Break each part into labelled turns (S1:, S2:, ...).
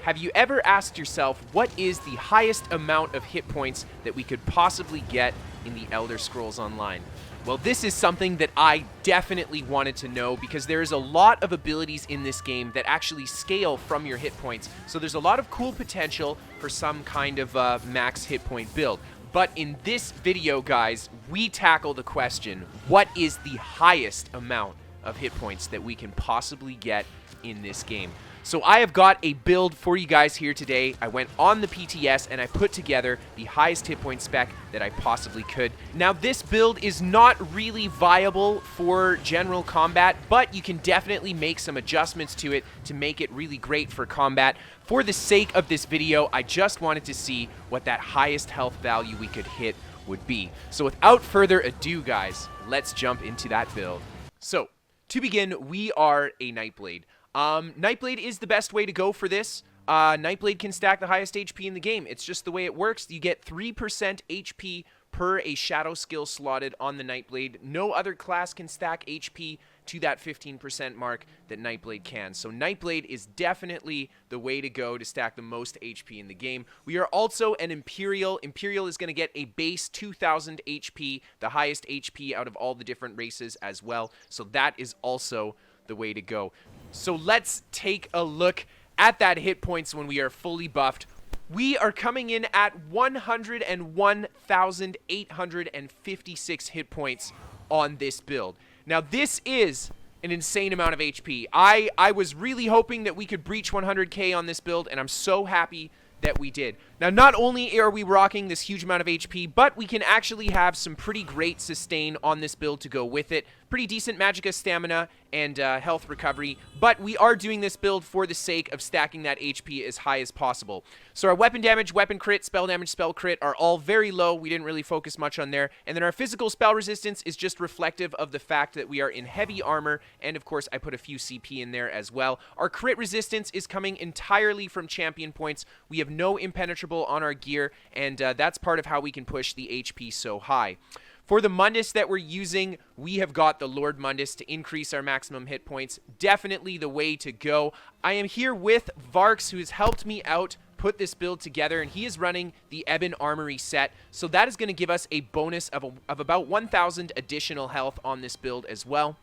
S1: Have you ever asked yourself what is the highest amount of hit points that we could possibly get in the Elder Scrolls Online? Well, this is something that I definitely wanted to know because there is a lot of abilities in this game that actually scale from your hit points. So there's a lot of cool potential for some kind of max hit point build. But in this video, guys, we tackle the question, what is the highest amount of hit points that we can possibly get in this game? So I have got a build for you guys here today. I went on the PTS and I put together the highest hit point spec that I possibly could. Now this build is not really viable for general combat, but you can definitely make some adjustments to it to make it really great for combat. For the sake of this video, I just wanted to see what that highest health value we could hit would be. So without further ado, guys, let's jump into that build. So to begin, we are a Nightblade. Nightblade is the best way to go for this. Nightblade can stack the highest HP in the game. It's just the way it works. You get 3% HP per a shadow skill slotted on the Nightblade. No other class can stack HP to that 15% mark that Nightblade can. So Nightblade is definitely the way to go to stack the most HP in the game. We are also an Imperial. Imperial is going to get a base 2000 HP, the highest HP out of all the different races as well. So that is also the way to go. So let's take a look at that hit points when we are fully buffed. We are coming in at 101,856 hit points on this build. Now this is an insane amount of HP. I was really hoping that we could breach 100k on this build, and I'm so happy that we did. Now, not only are we rocking this huge amount of HP, but we can actually have some pretty great sustain on this build to go with it. Pretty decent magicka stamina and health recovery, but we are doing this build for the sake of stacking that HP as high as possible. So our weapon damage, weapon crit, spell damage, spell crit are all very low. We didn't really focus much on there. And then our physical spell resistance is just reflective of the fact that we are in heavy armor, and of course I put a few CP in there as well. Our crit resistance is coming entirely from champion points. We have no impenetrable on our gear, and that's part of how we can push the HP so high. For the Mundus that we're using, we have got the Lord Mundus to increase our maximum hit points. Definitely the way to go. I am here with Varx, who has helped me out put this build together, and he is running the Ebon Armory set. So that is going to give us a bonus of about 1,000 additional health on this build as well.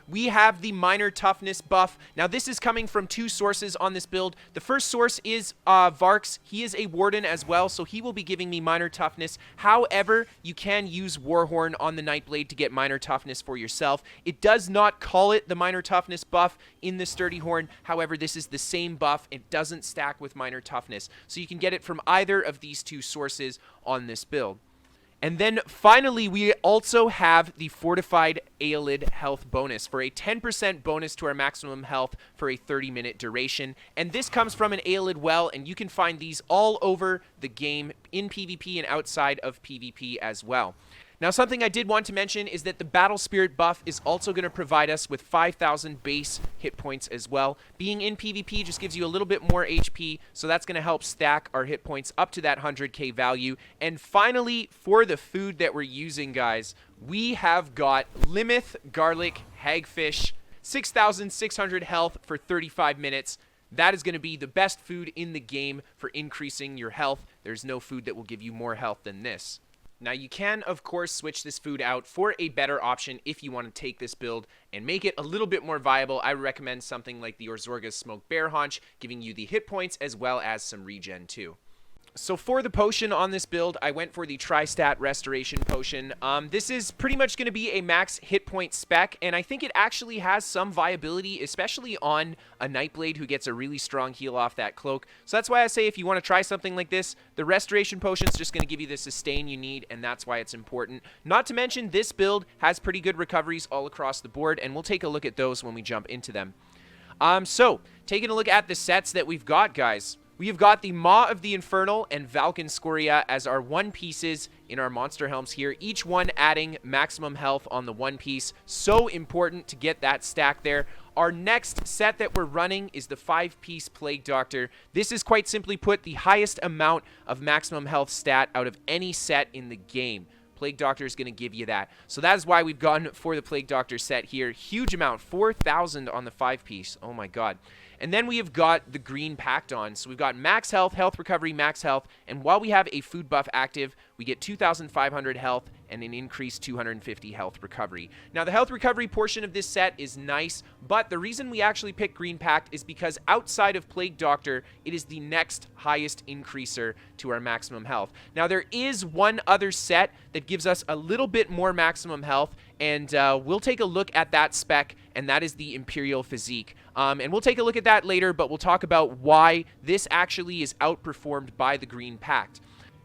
S1: We have the minor toughness buff. Now this is coming from two sources on this build. The first source is Varx. He is a warden as well, so he will be giving me minor toughness. However, you can use Warhorn on the Nightblade to get minor toughness for yourself. It does not call it the minor toughness buff in the Sturdy Horn. However, this is the same buff. It doesn't stack with minor toughness. So you can get it from either of these two sources on this build. And then finally, we also have the Fortified Aelid health bonus for a 10% bonus to our maximum health for a 30-minute duration. And this comes from an Aelid well, and you can find these all over the game in PvP and outside of PvP as well. Now, something I did want to mention is that the Battle Spirit buff is also going to provide us with 5,000 base hit points as well. Being in PvP just gives you a little bit more HP, so that's going to help stack our hit points up to that 100k value. And finally, for the food that we're using, guys, we have got Limith Garlic Hagfish, 6,600 health for 35 minutes. That is going to be the best food in the game for increasing your health. There's no food that will give you more health than this. Now you can, of course, switch this food out for a better option if you want to take this build and make it a little bit more viable. I recommend something like the Orzorga's Smoked Bear Haunch, giving you the hit points as well as some regen too. So for the potion on this build, I went for the Tri-Stat Restoration Potion. This is pretty much going to be a max hit point spec, and I think it actually has some viability, especially on a Nightblade who gets a really strong heal off that cloak. So that's why I say if you want to try something like this, the Restoration Potion is just going to give you the sustain you need, and that's why it's important. Not to mention, this build has pretty good recoveries all across the board, and we'll take a look at those when we jump into them. So, taking a look at the sets that we've got, guys. We have got the Maw of the Infernal and Valken Scoria as our one pieces in our monster helms here, each one adding maximum health on the one piece. So important to get that stack there. Our next set that we're running is the 5-piece Plague Doctor. This is quite simply put the highest amount of maximum health stat out of any set in the game. Plague Doctor is going to give you that. So that is why we've gone for the Plague Doctor set here. Huge amount, 4,000 on the 5-piece. Oh my god. And then we have got the green packed on. So we've got max health, health recovery, max health. And while we have a food buff active, we get 2,500 health and an increased 250 health recovery. Now, the health recovery portion of this set is nice, but the reason we actually picked green packed is because outside of Plague Doctor, it is the next highest increaser to our maximum health. Now, there is one other set that gives us a little bit more maximum health, and we'll take a look at that spec, and that is the Imperial Physique. And we'll take a look at that later, but we'll talk about why this actually is outperformed by the green pact.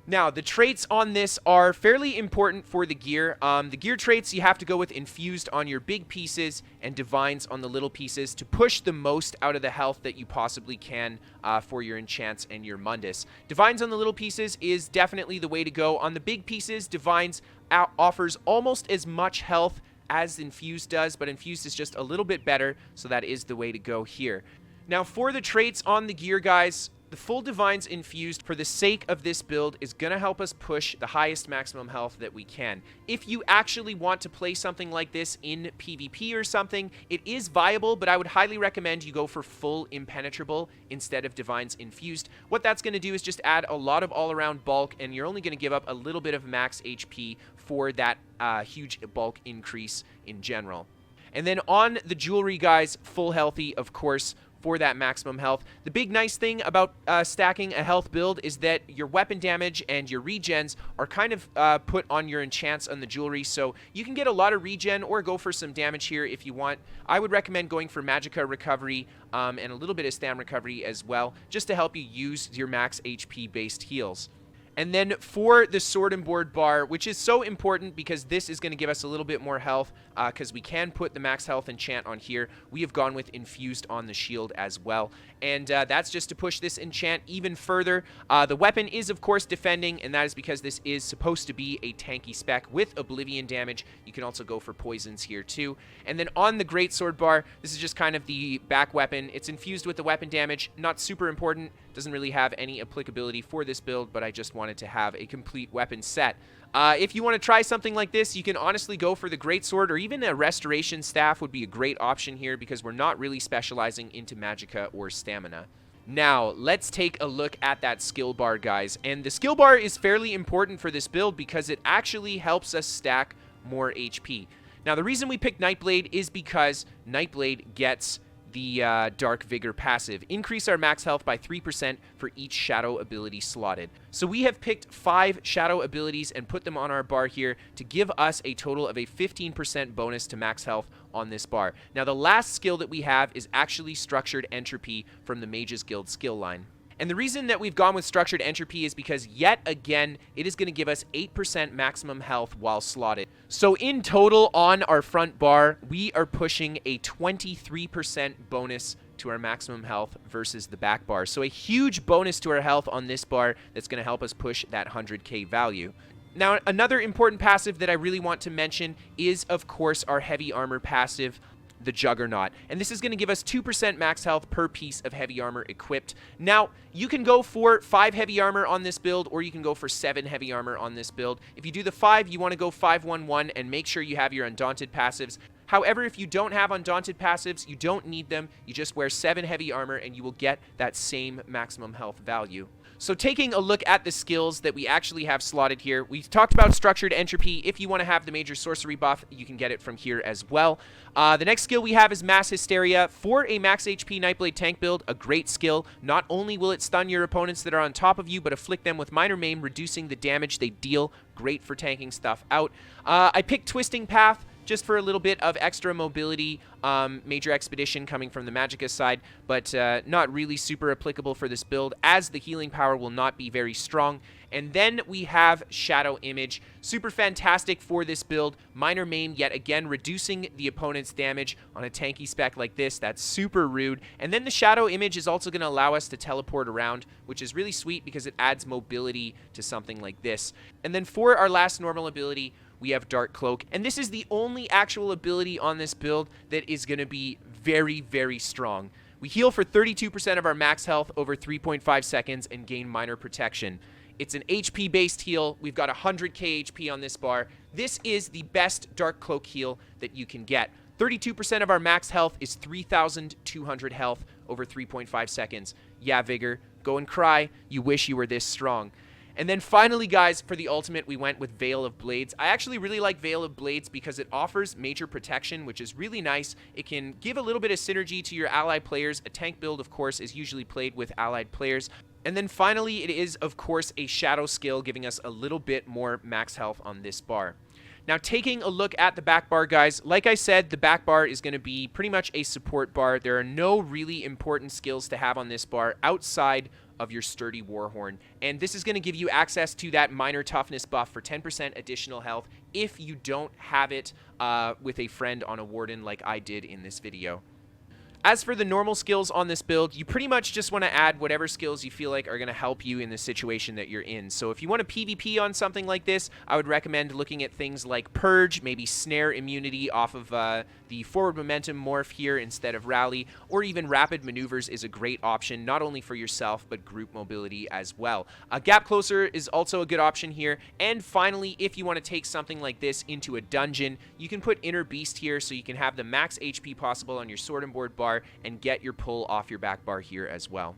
S1: Now, the traits on this are fairly important for the gear. The gear traits, you have to go with Infused on your big pieces and Divines on the little pieces to push the most out of the health that you possibly can for your enchants and your Mundus. Divines on the little pieces is definitely the way to go. On the big pieces, Divines offers almost as much health as Infused does, but Infused is just a little bit better, so that is the way to go here. Now, for the traits on the gear, guys, the full Divines Infused, for the sake of this build, is going to help us push the highest maximum health that we can. If you actually want to play something like this in PvP or something, it is viable, but I would highly recommend you go for full Impenetrable instead of Divines Infused. What that's going to do is just add a lot of all-around bulk, and you're only going to give up a little bit of max HP for that huge bulk increase in general. And then on the jewelry, guys, full healthy, of course, for that maximum health. The big nice thing about stacking a health build is that your weapon damage and your regens are kind of put on your enchants on the jewelry, so you can get a lot of regen or go for some damage here if you want. I would recommend going for Magicka recovery and a little bit of stam recovery as well, just to help you use your max HP based heals. And then for the Sword and Board bar, which is so important because this is going to give us a little bit more health because we can put the max health enchant on here. We have gone with Infused on the shield as well. And that's just to push this enchant even further. The weapon is, of course, defending, and that is because this is supposed to be a tanky spec with Oblivion damage. You can also go for poisons here too. And then on the Greatsword bar, this is just kind of the back weapon. It's infused with the weapon damage. Not super important. Doesn't really have any applicability for this build, but I just wanted to have a complete weapon set. If you want to try something like this, you can honestly go for the Greatsword, or even a Restoration Staff would be a great option here because we're not really specializing into Magicka or Stamina. Now, let's take a look at that skill bar, guys. And the skill bar is fairly important for this build because it actually helps us stack more HP. Now, the reason we picked Nightblade is because Nightblade gets the Dark Vigor passive. Increase our max health by 3% for each shadow ability slotted. So we have picked 5 shadow abilities and put them on our bar here to give us a total of a 15% bonus to max health on this bar. Now, the last skill that we have is actually Structured Entropy from the Mages Guild skill line. And the reason that we've gone with Structured Entropy is because, yet again, it is going to give us 8% maximum health while slotted. So in total, on our front bar, we are pushing a 23% bonus to our maximum health versus the back bar. So a huge bonus to our health on this bar that's going to help us push that 100k value. Now, another important passive that I really want to mention is, of course, our heavy armor passive, the Juggernaut. And this is going to give us 2% max health per piece of heavy armor equipped. Now, you can go for 5 heavy armor on this build, or you can go for 7 heavy armor on this build. If you do the 5, you want to go 5-1-1 and make sure you have your Undaunted passives. However, if you don't have Undaunted passives, you don't need them. You just wear 7 heavy armor and you will get that same maximum health value. So taking a look at the skills that we actually have slotted here, we've talked about Structured Entropy. If you want to have the Major Sorcery buff, you can get it from here as well. The next skill we have is Mass Hysteria. For a max HP Nightblade tank build, a great skill. Not only will it stun your opponents that are on top of you, but afflict them with Minor Maim, reducing the damage they deal. Great for tanking stuff out. I picked Twisting Path just for a little bit of extra mobility, Major Expedition coming from the Magicka side, but not really super applicable for this build, as the healing power will not be very strong. And then we have Shadow Image, super fantastic for this build. Minor Maim, yet again, reducing the opponent's damage on a tanky spec like this. That's super rude. And then the Shadow Image is also going to allow us to teleport around, which is really sweet because it adds mobility to something like this. And then for our last normal ability, we have Dark Cloak, and this is the only actual ability on this build that is going to be very, very strong. We heal for 32% of our max health over 3.5 seconds and gain minor protection. It's an HP-based heal. We've got 100k HP on this bar. This is the best Dark Cloak heal that you can get. 32% of our max health is 3,200 health over 3.5 seconds. Yeah, Vigor, go and cry. You wish you were this strong. And then finally, guys, for the ultimate, we went with Veil of Blades. I actually really like Veil of Blades because it offers major protection, which is really nice. It can give a little bit of synergy to your allied players. A tank build, of course, is usually played with allied players. And then finally, it is, of course, a shadow skill, giving us a little bit more max health on this bar. Now, taking a look at the back bar, guys, like I said, the back bar is going to be pretty much a support bar. There are no really important skills to have on this bar outside of your sturdy Warhorn, and this is going to give you access to that minor toughness buff for 10% additional health if you don't have it with a friend on a Warden like I did in this video. As for the normal skills on this build, you pretty much just want to add whatever skills you feel like are going to help you in the situation that you're in. So if you want to PvP on something like this, I would recommend looking at things like Purge, maybe Snare immunity off of the Forward Momentum morph here instead of Rally, or even Rapid Maneuvers is a great option, not only for yourself, but group mobility as well. Gap Closer is also a good option here. And finally, if you want to take something like this into a dungeon, you can put Inner Beast here so you can have the max HP possible on your Sword and Board bar and get your pull off your back bar here as well.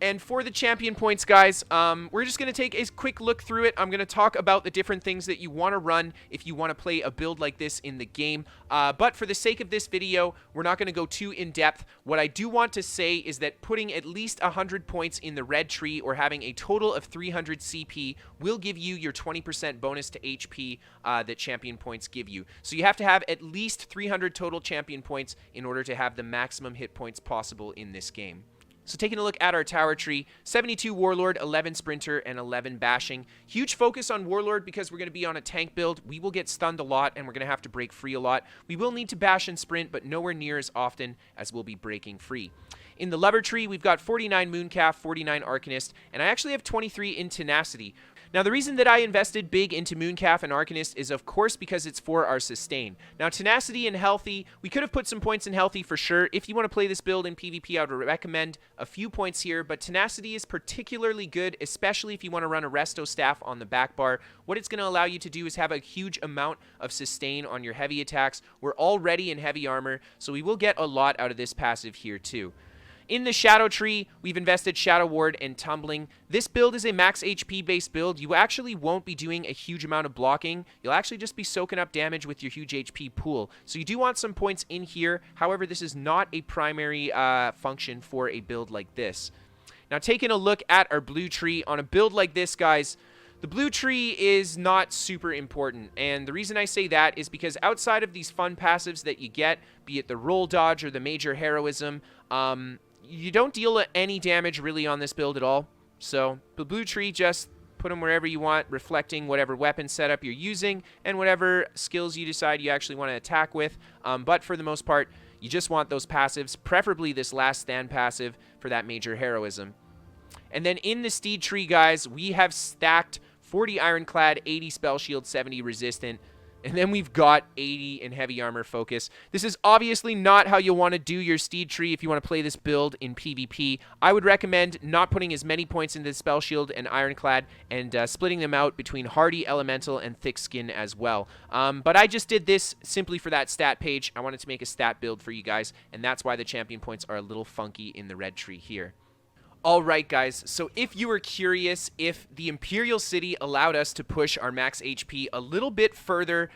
S1: And for the champion points, guys, we're just going to take a quick look through it. I'm going to talk about the different things that you want to run if you want to play a build like this in the game. But for the sake of this video, we're not going to go too in-depth. What I do want to say is that putting at least 100 points in the red tree or having a total of 300 CP will give you your 20% bonus to HP that champion points give you. So you have to have at least 300 total champion points in order to have the maximum hit points possible in this game. So taking a look at our tower tree, 72 Warlord, 11 Sprinter, and 11 Bashing. Huge focus on Warlord because we're going to be on a tank build. We will get stunned a lot, and we're going to have to break free a lot. We will need to bash and sprint, but nowhere near as often as we'll be breaking free. In the Lover tree, we've got 49 Mooncalf, 49 Arcanist, and I actually have 23 in Tenacity. Now, the reason that I invested big into Mooncalf and Arcanist is, of course, because it's for our sustain. Now, Tenacity and Healthy, we could have put some points in Healthy for sure. If you want to play this build in PvP, I would recommend a few points here, but Tenacity is particularly good, especially if you want to run a Resto Staff on the back bar. What it's going to allow you to do is have a huge amount of sustain on your heavy attacks. We're already in heavy armor, so we will get a lot out of this passive here, too. In the Shadow tree, we've invested Shadow Ward and Tumbling. This build is a max HP based build. You actually won't be doing a huge amount of blocking. You'll actually just be soaking up damage with your huge HP pool. So you do want some points in here. However, this is not a primary function for a build like this. Now, taking a look at our blue tree, on a build like this, guys, the blue tree is not super important, and the reason I say that is because outside of these fun passives that you get, be it the roll dodge or the major heroism, you don't deal any damage really on this build at all. So the blue tree, just put them wherever you want, reflecting whatever weapon setup you're using and whatever skills you decide you actually want to attack with. But for the most part, you just want those passives, preferably this last stand passive for that major heroism. And then in the Steed tree, guys, we have stacked 40 Ironclad, 80 Spell Shield, 70 Resistant, and then we've got 80 in Heavy Armor Focus. This is obviously not how you'll want to do your Steed tree if you want to play this build in PvP. I would recommend not putting as many points into Spell Shield and Ironclad and splitting them out between Hardy, Elemental, and Thick Skin as well. But I just did this simply for that stat page. I wanted to make a stat build for you guys, and that's why the champion points are a little funky in the red tree here. Alright guys, so if you were curious if the Imperial City allowed us to push our max HP a little bit further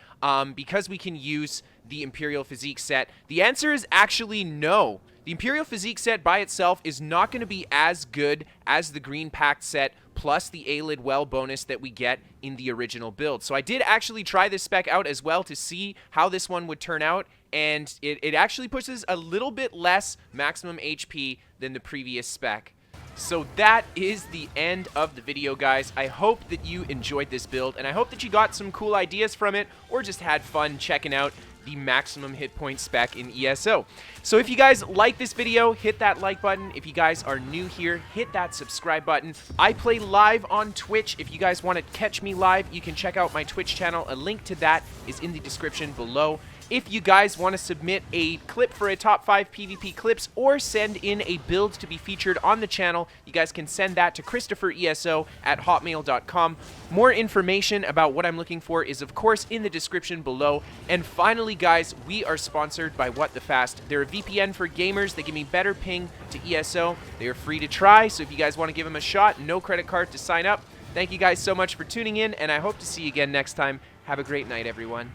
S1: because we can use the Imperial Physique set, the answer is actually no. The Imperial Physique set by itself is not going to be as good as the Green Pact set plus the A-Lid Well bonus that we get in the original build. So I did actually try this spec out as well to see how this one would turn out, and it actually pushes a little bit less maximum HP than the previous spec. So that is the end of the video, guys. I hope that you enjoyed this build, and I hope that you got some cool ideas from it, or just had fun checking out the maximum hit point spec in ESO. So if you guys like this video, hit that like button. If you guys are new here, hit that subscribe button. I play live on Twitch. If you guys want to catch me live, you can check out my Twitch channel. A link to that is in the description below. If you guys want to submit a clip for a top 5 PvP clips or send in a build to be featured on the channel, you guys can send that to KristoferESO@hotmail.com. More information about what I'm looking for is, of course, in the description below. And finally, guys, we are sponsored by What the Fast. They're a VPN for gamers. They give me better ping to ESO. They are free to try, so if you guys want to give them a shot, no credit card to sign up. Thank you guys so much for tuning in, and I hope to see you again next time. Have a great night, everyone.